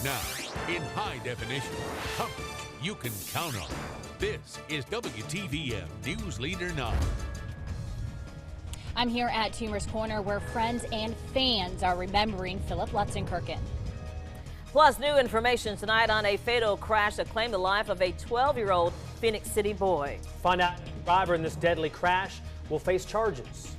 Now, in high definition, coverage you can count on. This is WTVM News Leader 9. I'm here at Toomer's Corner where friends and fans are remembering Philip Lutzenkirchen. Plus, new information tonight on a fatal crash that claimed the life of a 12-year-old Phoenix City boy. Find out the driver in this deadly crash will face charges.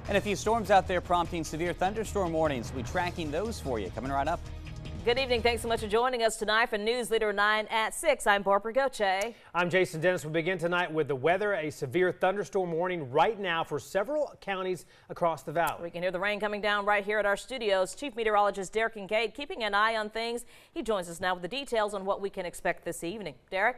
And a few storms out there prompting severe thunderstorm warnings. We'll be tracking those for you coming right up. Good evening. Thanks so much for joining us tonight for News Leader 9 at 6. I'm Barbara Goche. I'm Jason Dennis. We begin tonight with the weather. A severe thunderstorm warning right now for several counties across the valley. We can hear the rain coming down right here at our studios. Chief Meteorologist Derek Kincaid keeping an eye on things. He joins us now with the details on what we can expect this evening. Derek?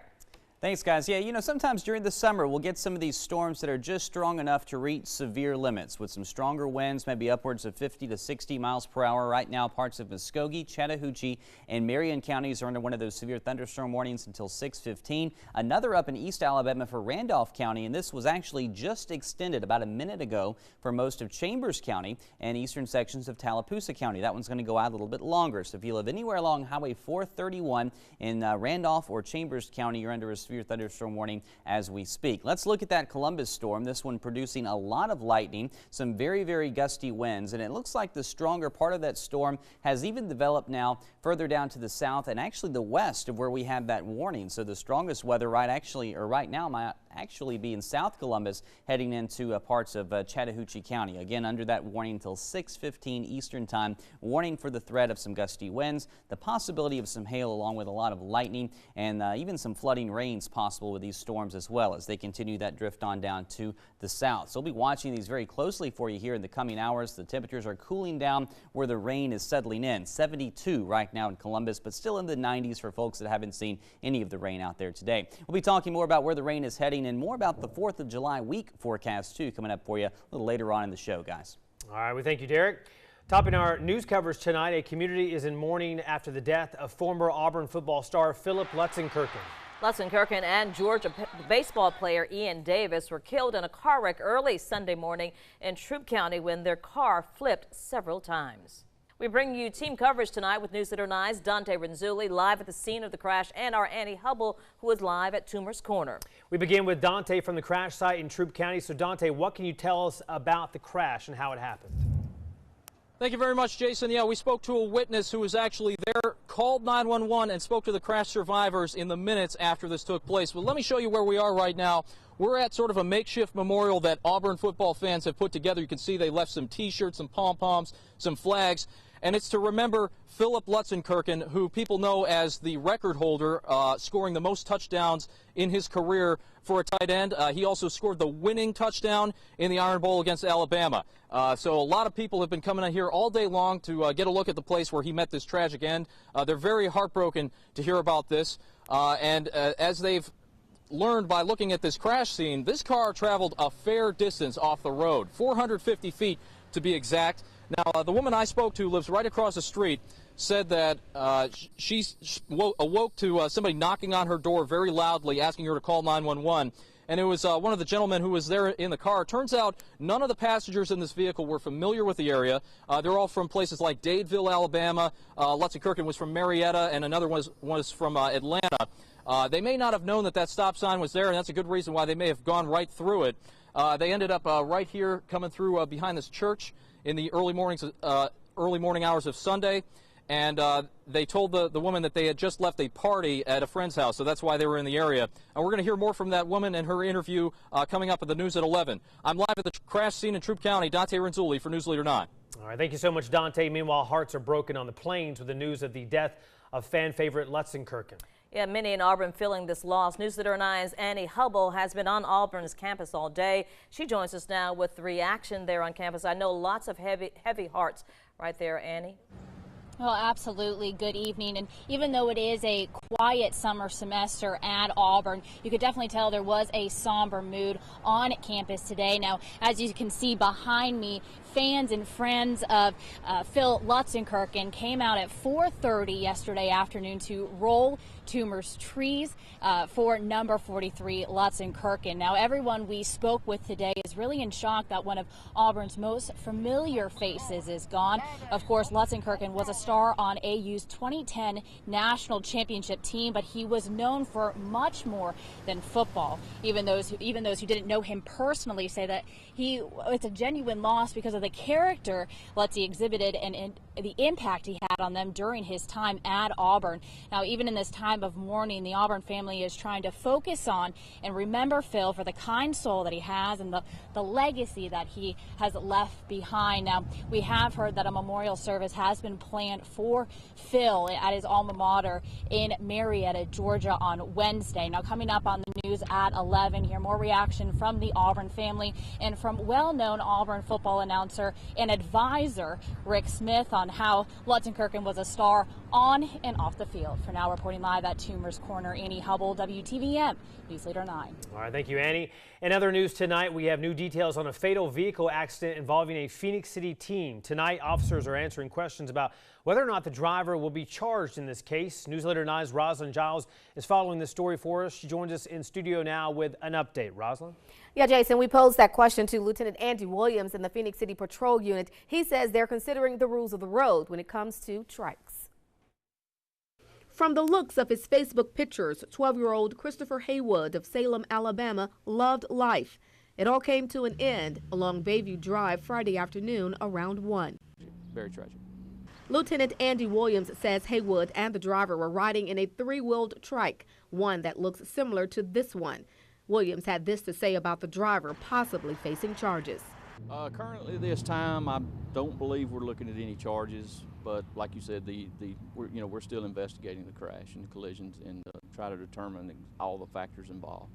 Thanks, guys. Yeah, you know, sometimes during the summer we'll get some of these storms that are just strong enough to reach severe limits with some stronger winds, maybe upwards of 50 to 60 miles per hour. Right now, parts of Muskogee, Chattahoochee, and Marion counties are under one of those severe thunderstorm warnings until 6:15. Another up in East Alabama for Randolph County, and this was actually just extended about a minute ago for most of Chambers County and eastern sections of Tallapoosa County. That one's going to go out a little bit longer. So if you live anywhere along Highway 431 in Randolph or Chambers County, you're under a severe thunderstorm warning as we speak. Let's look at that Columbus storm. This one producing a lot of lightning, some very, very gusty winds, and it looks like the stronger part of that storm has even developed now further down to the south and actually the west of where we have that warning. So the strongest weather right now might actually be in South Columbus heading into parts of Chattahoochee County. Again, under that warning until 6:15 Eastern time. Warning for the threat of some gusty winds, the possibility of some hail along with a lot of lightning, and even some flooding rains possible with these storms as well as they continue that drift on down to the south. So we'll be watching these very closely for you here in the coming hours. The temperatures are cooling down where the rain is settling in. 72 right now in Columbus, but still in the 90s for folks that haven't seen any of the rain out there today. We'll be talking more about where the rain is heading and more about the 4th of July week forecast too coming up for you a little later on in the show, guys. All right, we thank you, Derek. Topping our news coverage tonight, a community is in mourning after the death of former Auburn football star Philip Lutzenkirchen. Lutzenkirchen and Georgia baseball player Ian Davis were killed in a car wreck early Sunday morning in Troup County when their car flipped several times. We bring you team coverage tonight with News Leader 9's Dante Renzulli live at the scene of the crash and our Annie Hubble who is live at Toomer's Corner. We begin with Dante from the crash site in Troup County. So Dante, what can you tell us about the crash and how it happened? Thank you very much, Jason. Yeah, we spoke to a witness who was actually there, called 911, and spoke to the crash survivors in the minutes after this took place. But let me show you where we are right now. We're at sort of a makeshift memorial that Auburn football fans have put together. You can see they left some T-shirts, some pom-poms, some flags. And it's to remember Philip Lutzenkirchen, who people know as the record holder, scoring the most touchdowns in his career for a tight end. He also scored the winning touchdown in the Iron Bowl against Alabama. So a lot of people have been coming out here all day long to get a look at the place where he met this tragic end. They're very heartbroken to hear about this. As they've learned by looking at this crash scene, this car traveled a fair distance off the road, 450 feet to be exact. Now, the woman I spoke to lives right across the street, said that she awoke to somebody knocking on her door very loudly, asking her to call 911. And it was one of the gentlemen who was there in the car. Turns out none of the passengers in this vehicle were familiar with the area. They're all from places like Dadeville, Alabama. Lutzenkirchen was from Marietta, and another was from Atlanta. They may not have known that stop sign was there, and that's a good reason why they may have gone right through it. They ended up right here coming through behind this church in the early morning hours of Sunday, and they told the woman that they had just left a party at a friend's house, so that's why they were in the area. And we're going to hear more from that woman and her interview coming up at the news at 11. I'm live at the crash scene in Troup County. Dante Renzulli for News Leader 9. All right, thank you so much, Dante. Meanwhile, hearts are broken on the plains with the news of the death of fan favorite Lutzenkirchen. Yeah, many in Auburn feeling this loss. News Leader 9's Annie Hubble has been on Auburn's campus all day. She joins us now with the reaction there on campus. I know lots of heavy hearts right there, Annie. Well, absolutely. Good evening. And even though it is a quiet summer semester at Auburn, you could definitely tell there was a somber mood on campus today. Now, as you can see behind me, fans and friends of Phil Lutzenkirchen came out at 4:30 yesterday afternoon to roll Toomer's trees for number 43 Lutzenkirchen. Now, everyone we spoke with today is is really in shock that one of Auburn's most familiar faces is gone. Of course, Lutzenkirchen was a star on AU's 2010 national championship team, but he was known for much more than football. Even those who didn't know him personally say that it's a genuine loss because of the character Lutzy exhibited and the impact he had on them during his time at Auburn. Now, even in this time of mourning, the Auburn family is trying to focus on and remember Phil for the kind soul that he has and the legacy that he has left behind. Now, we have heard that a memorial service has been planned for Phil at his alma mater in Marietta, Georgia on Wednesday. Now, coming up on the news at 11, hear more reaction from the Auburn family and from well-known Auburn football announcer and advisor Rick Smith on how Lutzenkirchen was a star on and off the field. For now, reporting live at Toomer's Corner, Annie Hubble, WTVM News Leader 9. All right, thank you, Annie. In other news tonight, we have new details on a fatal vehicle accident involving a Phoenix City teen. Tonight, officers are answering questions about whether or not the driver will be charged in this case. News Leader 9's Rosalind Giles is following this story for us. She joins us in studio now with an update. Rosalind? Yeah, Jason, we posed that question to Lieutenant Andy Williams in the Phoenix City Patrol Unit. He says they're considering the rules of the road when it comes to trikes. From the looks of his Facebook pictures, 12-year-old Christopher Haywood of Salem, Alabama, loved life. It all came to an end along Bayview Drive Friday afternoon around 1. Very tragic. Lieutenant Andy Williams says Haywood and the driver were riding in a three-wheeled trike, one that looks similar to this one. Williams had this to say about the driver possibly facing charges. Currently this time, I don't believe we're looking at any charges, but like you said, we're still investigating the crash and the collisions and try to determine all the factors involved.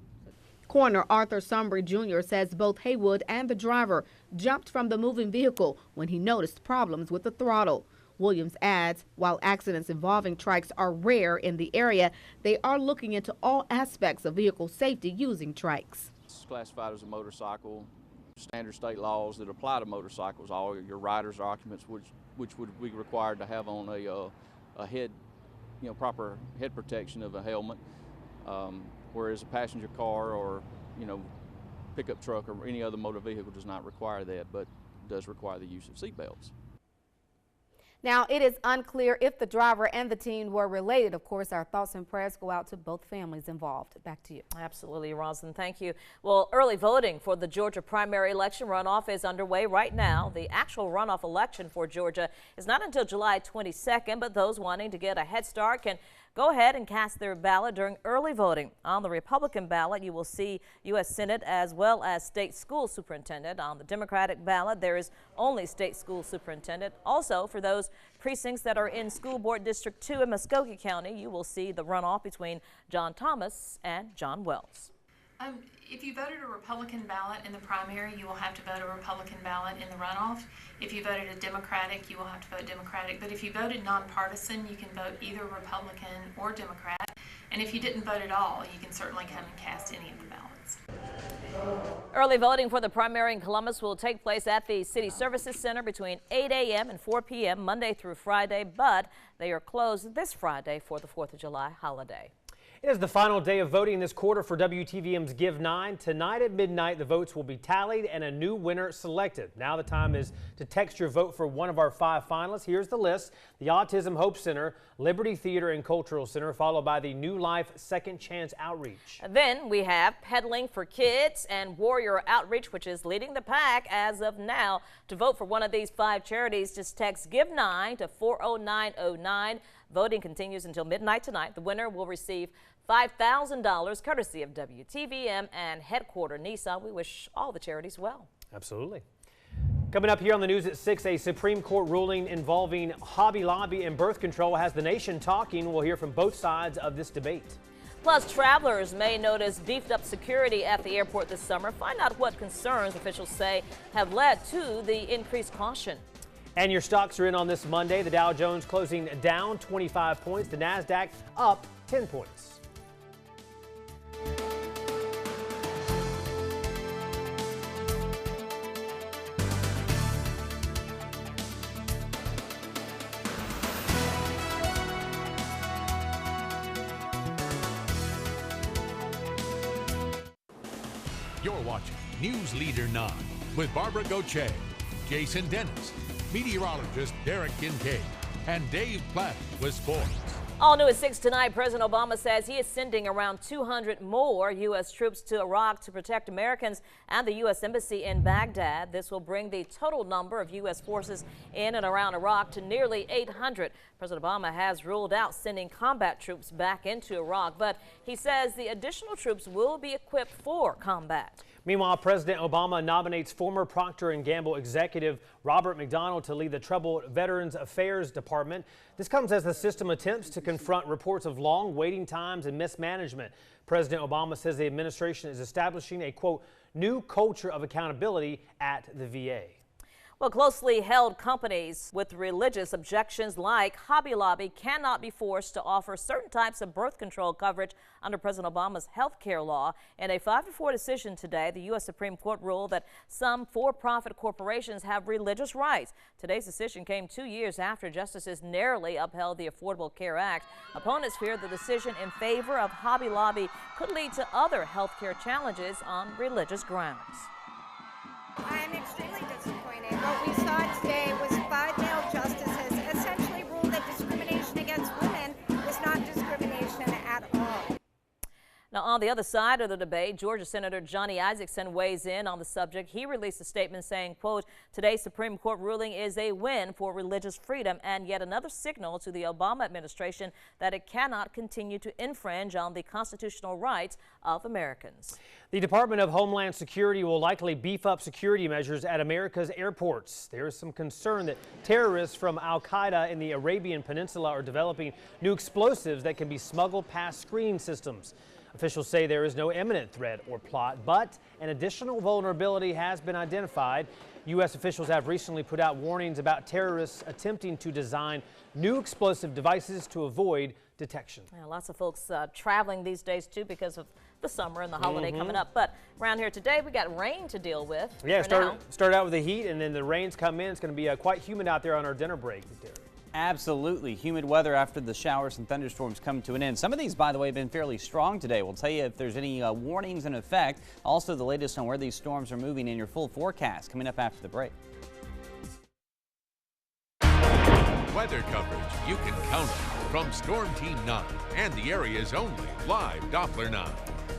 Coroner Arthur Sombry Jr. says both Haywood and the driver jumped from the moving vehicle when he noticed problems with the throttle. Williams adds, while accidents involving trikes are rare in the area, they are looking into all aspects of vehicle safety using trikes. It's classified as a motorcycle. Standard state laws that apply to motorcycles, all your riders or occupants, which would be required to have on a head, proper head protection of a helmet, whereas a passenger car or, pickup truck or any other motor vehicle does not require that, but does require the use of seat belts. Now, it is unclear if the driver and the teen were related. Of course, our thoughts and prayers go out to both families involved. Back to you. Absolutely, Rosalind. Thank you. Well, early voting for the Georgia primary election runoff is underway right now. The actual runoff election for Georgia is not until July 22nd, but those wanting to get a head start can go ahead and cast their ballot during early voting. On the Republican ballot, you will see U.S. Senate as well as state school superintendent. On the Democratic ballot, there is only state school superintendent. Also, for those precincts that are in School Board District 2 in Muskogee County, you will see the runoff between John Thomas and John Wells. If you voted a Republican ballot in the primary, you will have to vote a Republican ballot in the runoff. If you voted a Democratic, you will have to vote Democratic. But if you voted nonpartisan, you can vote either Republican or Democrat. And if you didn't vote at all, you can certainly come and cast any of the ballots. Early voting for the primary in Columbus will take place at the City Services Center between 8 a.m. and 4 p.m. Monday through Friday, but they are closed this Friday for the 4th of July holiday. It is the final day of voting this quarter for WTVM's Give 9. Tonight at midnight, the votes will be tallied and a new winner selected. Now the time is to text your vote for one of our 5 finalists. Here's the list: the Autism Hope Center, Liberty Theater and Cultural Center, followed by the New Life Second Chance Outreach. Then we have Pedaling for Kids and Warrior Outreach, which is leading the pack as of now. To vote for one of these 5 charities, just text Give 9 to 40909. Voting continues until midnight tonight. The winner will receive $5,000 courtesy of WTVM and Headquarter Nissan. We wish all the charities well. Absolutely. Coming up here on the news at 6, a Supreme Court ruling involving Hobby Lobby and birth control has the nation talking. We'll hear from both sides of this debate. Plus, travelers may notice beefed up security at the airport this summer. Find out what concerns officials say have led to the increased caution. And your stocks are in on this Monday. The Dow Jones closing down 25 points. The NASDAQ up 10 points. You're watching News Leader 9 with Barbara Gauthier, Jason Dennis, meteorologist Derek Kincaid, and Dave Platt with sports. All new at 6 tonight, President Obama says he is sending around 200 more U.S. troops to Iraq to protect Americans and the U.S. Embassy in Baghdad. This will bring the total number of U.S. forces in and around Iraq to nearly 800. President Obama has ruled out sending combat troops back into Iraq, but he says the additional troops will be equipped for combat. Meanwhile, President Obama nominates former Procter & Gamble executive Robert McDonald to lead the troubled Veterans Affairs Department. This comes as the system attempts to confront reports of long waiting times and mismanagement. President Obama says the administration is establishing a, quote, new culture of accountability at the VA. Well, closely held companies with religious objections like Hobby Lobby cannot be forced to offer certain types of birth control coverage under President Obama's health care law. In a 5-4 decision today, the U.S. Supreme Court ruled that some for-profit corporations have religious rights. Today's decision came 2 years after justices narrowly upheld the Affordable Care Act. Opponents fear the decision in favor of Hobby Lobby could lead to other health care challenges on religious grounds. I am extremely disappointed. What we saw today was 5 male justices essentially ruled that discrimination against women was not discrimination at all. Now, on the other side of the debate, Georgia Senator Johnny Isakson weighs in on the subject. He released a statement saying, quote, today's Supreme Court ruling is a win for religious freedom and yet another signal to the Obama administration that it cannot continue to infringe on the constitutional rights of Americans. The Department of Homeland Security will likely beef up security measures at America's airports. There is some concern that terrorists from al-Qaeda in the Arabian Peninsula are developing new explosives that can be smuggled past screening systems. Officials say there is no imminent threat or plot, but an additional vulnerability has been identified. U.S. officials have recently put out warnings about terrorists attempting to design new explosive devices to avoid detection. Yeah, lots of folks traveling these days, too, because of the summer and the holiday coming up. But around here today, we got rain to deal with. Yeah, start out with the heat, and then the rains come in. It's going to be quite humid out there on our dinner break. Absolutely. Humid weather after the showers and thunderstorms come to an end. Some of these, by the way, have been fairly strong today. We'll tell you if there's any warnings in effect. Also, the latest on where these storms are moving in your full forecast coming up after the break. Weather coverage you can count on from Storm Team 9 and the area's only live Doppler 9.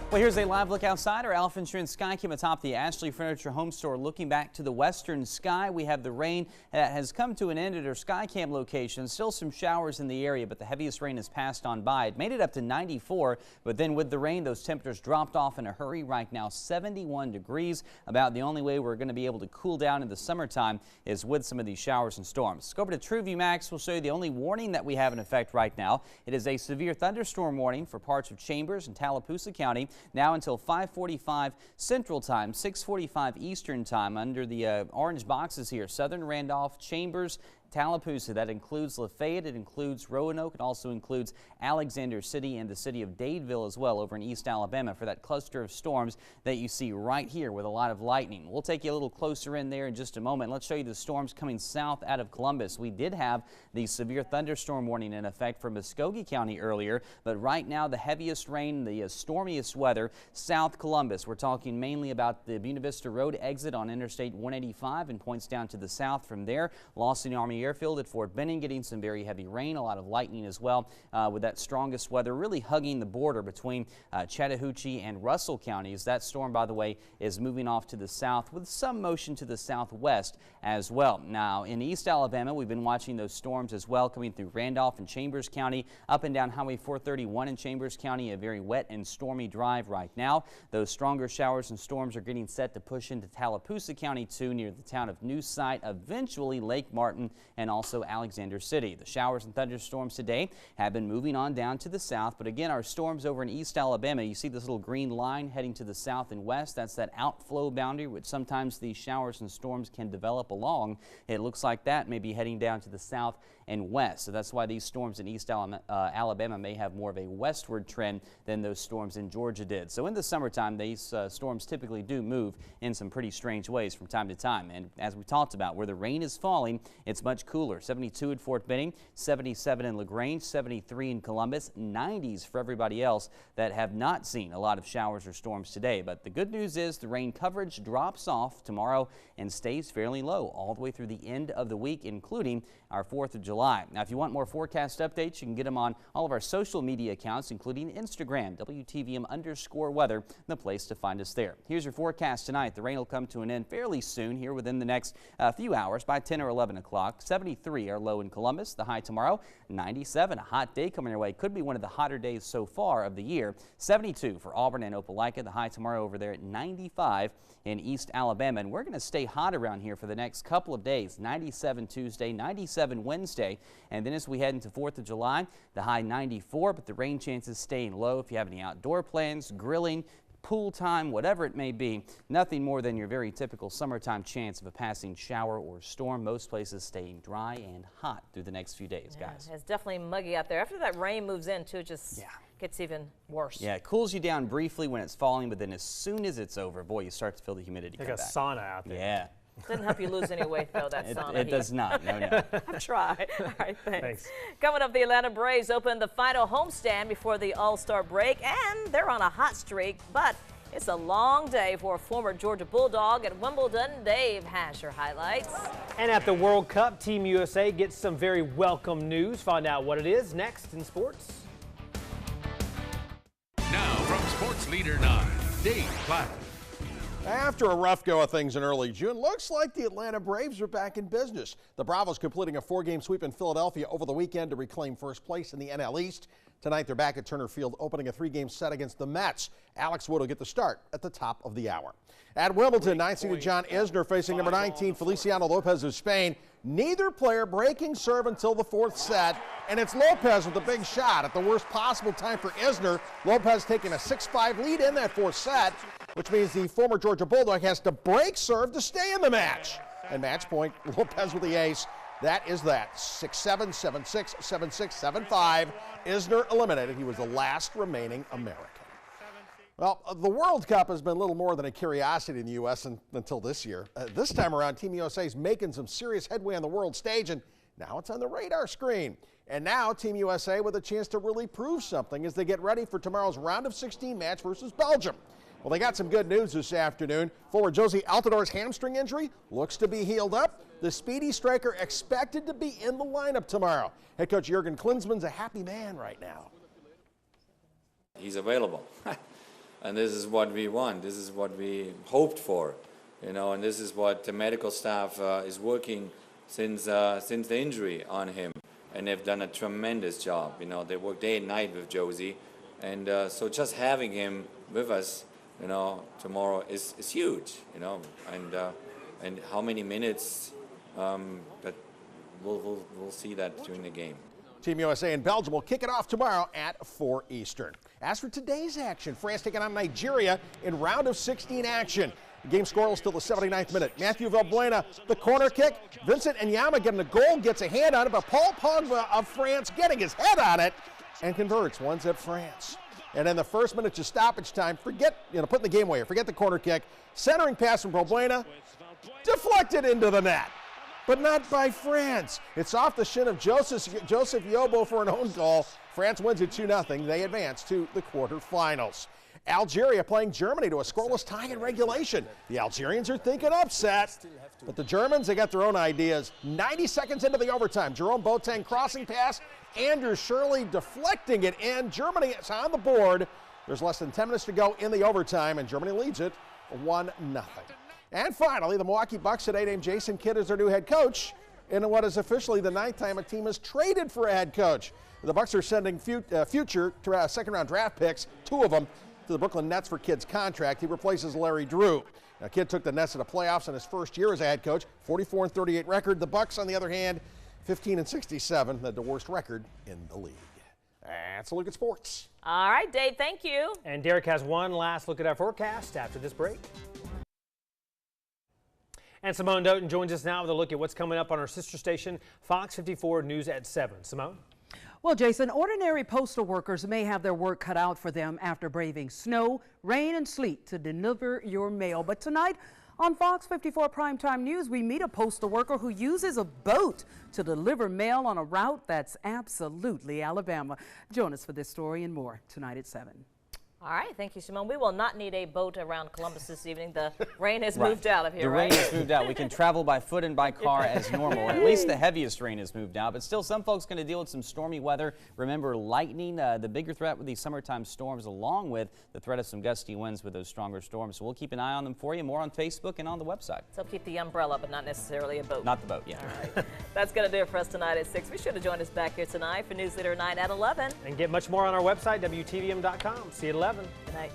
Well, here's a live look outside our Alpha Insurance Sky Cam atop the Ashley Furniture Home Store. Looking back to the western sky, we have the rain that has come to an end at our Sky Cam location. Still some showers in the area, but the heaviest rain has passed on by. It made it up to 94, but then with the rain, those temperatures dropped off in a hurry. Right now, 71 degrees. About the only way we're going to be able to cool down in the summertime is with some of these showers and storms. Let's go over to TrueView Max. We'll show you the only warning that we have in effect right now. It is a severe thunderstorm warning for parts of Chambers and Tallapoosa County. Now until 5:45 Central Time, 6:45 Eastern Time. Under the orange boxes here, Southern Randolph, Chambers, Tallapoosa. That includes Lafayette, it includes Roanoke, it also includes Alexander City and the city of Dadeville as well over in East Alabama for that cluster of storms that you see right here with a lot of lightning. We'll take you a little closer in there in just a moment. Let's show you the storms coming south out of Columbus. We did have the severe thunderstorm warning in effect for Muskogee County earlier, but right now the heaviest rain, the stormiest weather, South Columbus. We're talking mainly about the Buena Vista Road exit on Interstate 185 and points down to the south from there. Lawson Army Airfield at Fort Benning getting some very heavy rain, a lot of lightning as well with that strongest weather really hugging the border between Chattahoochee and Russell counties. That storm, by the way, is moving off to the south with some motion to the southwest as well. Now in East Alabama, we've been watching those storms as well coming through Randolph and Chambers County, up and down Highway 431 in Chambers County, a very wet and stormy drive right now. Those stronger showers and storms are getting set to push into Tallapoosa County too, near the town of New Site, eventually Lake Martin and also Alexander City. The showers and thunderstorms today have been moving on down to the south, but again, our storms over in East Alabama, you see this little green line heading to the south and west. That's that outflow boundary, which sometimes these showers and storms can develop along. It looks like that may be heading down to the south and west. So that's why these storms in East Alabama may have more of a westward trend than those storms in Georgia did. So in the summertime, these storms typically do move in some pretty strange ways from time to time. And as we talked about, where the rain is falling, it's much cooler. 72 at Fort Benning, 77 in LaGrange, 73 in Columbus, 90s for everybody else that have not seen a lot of showers or storms today. But the good news is the rain coverage drops off tomorrow and stays fairly low all the way through the end of the week, including our 4th of July. Now, if you want more forecast updates, you can get them on all of our social media accounts, including Instagram, WTVM_weather, the place to find us there. Here's your forecast tonight. The rain will come to an end fairly soon here within the next few hours by 10 or 11 o'clock. 73 are low in Columbus. The high tomorrow, 97. A hot day coming your way. Could be one of the hotter days so far of the year. 72 for Auburn and Opelika. The high tomorrow over there at 95 in East Alabama. And we're going to stay hot around here for the next couple of days. 97 Tuesday, 97 Wednesday. And then as we head into 4th of July, the high 94, but the rain chances staying low. If you have any outdoor plans, grilling, pool time, whatever it may be, nothing more than your very typical summertime chance of a passing shower or storm. Most places staying dry and hot through the next few days, guys. It's definitely muggy out there. After that rain moves in, too, it just gets even worse. Yeah, it cools you down briefly when it's falling, but then as soon as it's over, boy, you start to feel the humidity come like a back. sauna out there. Yeah. Doesn't help you lose any weight, though, that sauna It heat. does not. No, no. I've tried. All right, Thanks. Coming up, the Atlanta Braves open the final homestand before the All-Star break, and they're on a hot streak, but it's a long day for a former Georgia Bulldog at Wimbledon. Dave has your highlights. And at the World Cup, Team USA gets some very welcome news. Find out what it is next in sports. Now from Sports Leader 9, Dave Platt. After a rough go of things in early June, looks like the Atlanta Braves are back in business. The Bravos completing a 4-game sweep in Philadelphia over the weekend to reclaim first place in the NL East. Tonight they're back at Turner Field opening a 3-game set against the Mets. Alex Wood will get the start at the top of the hour. At Wimbledon, 9th-seeded John Isner facing number 19 Feliciano Lopez of Spain. Neither player breaking serve until the 4th set, and it's Lopez with a big shot at the worst possible time for Isner. Lopez taking a 6-5 lead in that 4th set, which means the former Georgia Bulldog has to break serve to stay in the match. And match point, Lopez with the ace. That is that. 6-7, 7-6, 7-6, 7-5. Isner eliminated. He was the last remaining American. Well, the World Cup has been little more than a curiosity in the U.S. until this year. This time around, Team USA is making some serious headway on the world stage, and now it's on the radar screen. And now Team USA with a chance to really prove something as they get ready for tomorrow's round of 16 match versus Belgium. Well, they got some good news this afternoon. Forward Josie Altidor's hamstring injury looks to be healed up. The speedy striker expected to be in the lineup tomorrow. Head coach Jurgen Klinsmann's a happy man right now. He's available. And this is what we want. This is what we hoped for, you know, and this is what the medical staff is working since the injury on him. And they've done a tremendous job. You know, they work day and night with Josie. And so just having him with us, you know, tomorrow is huge, you know, and how many minutes that we'll see that during the game. Team USA and Belgium will kick it off tomorrow at 4 Eastern. As for today's action, France taking on Nigeria in round of 16 action. The game scoreless till the 79th minute. Matthew Valbuena, the corner kick. Vincent Enyama getting the goal, gets a hand on it, but Paul Pogba of France getting his head on it and converts. 1-0 France. And in the first minute to stoppage time, forget, putting the game away, forget the corner kick. Centering pass from Valbuena, deflected into the net. But not by France. It's off the shin of Joseph Yobo for an own goal. France wins it 2-0. They advance to the quarterfinals. Algeria playing Germany to a scoreless tie in regulation. The Algerians are thinking upset, but the Germans, they got their own ideas. 90 seconds into the overtime, Jerome Boateng crossing pass, Andrew Shirley deflecting it in. Germany is on the board. There's less than 10 minutes to go in the overtime, and Germany leads it 1-0. And finally, the Milwaukee Bucks today named Jason Kidd as their new head coach in what is officially the 9th time a team has traded for a head coach. The Bucks are sending future second-round draft picks, 2 of them, to the Brooklyn Nets for Kidd's contract. He replaces Larry Drew. Now, Kidd took the Nets to the playoffs in his first year as a head coach, 44-38 record. The Bucks, on the other hand, 15-67, the worst record in the league. That's a look at sports. All right, Dave, thank you. And Derek has one last look at our forecast after this break. And Simone Doughton joins us now with a look at what's coming up on our sister station, Fox 54 News at 7. Simone? Well, Jason, ordinary postal workers may have their work cut out for them after braving snow, rain, and sleet to deliver your mail. But tonight on Fox 54 Primetime News, we meet a postal worker who uses a boat to deliver mail on a route that's absolutely Alabama. Join us for this story and more tonight at 7. All right, thank you, Simone. We will not need a boat around Columbus this evening. The rain has moved out of here, The rain has moved out. We can travel by foot and by car as normal. At least the heaviest rain has moved out. But still, some folks going to deal with some stormy weather. Remember, lightning, the bigger threat with these summertime storms, along with the threat of some gusty winds with those stronger storms. So we'll keep an eye on them for you. More on Facebook and on the website. So keep the umbrella, but not necessarily a boat. Not the boat, yeah. All right. That's going to do it for us tonight at 6. Be sure to join us back here tonight for News Leader 9 at 11. And get much more on our website, WTVM.com. See you at 11. Good night.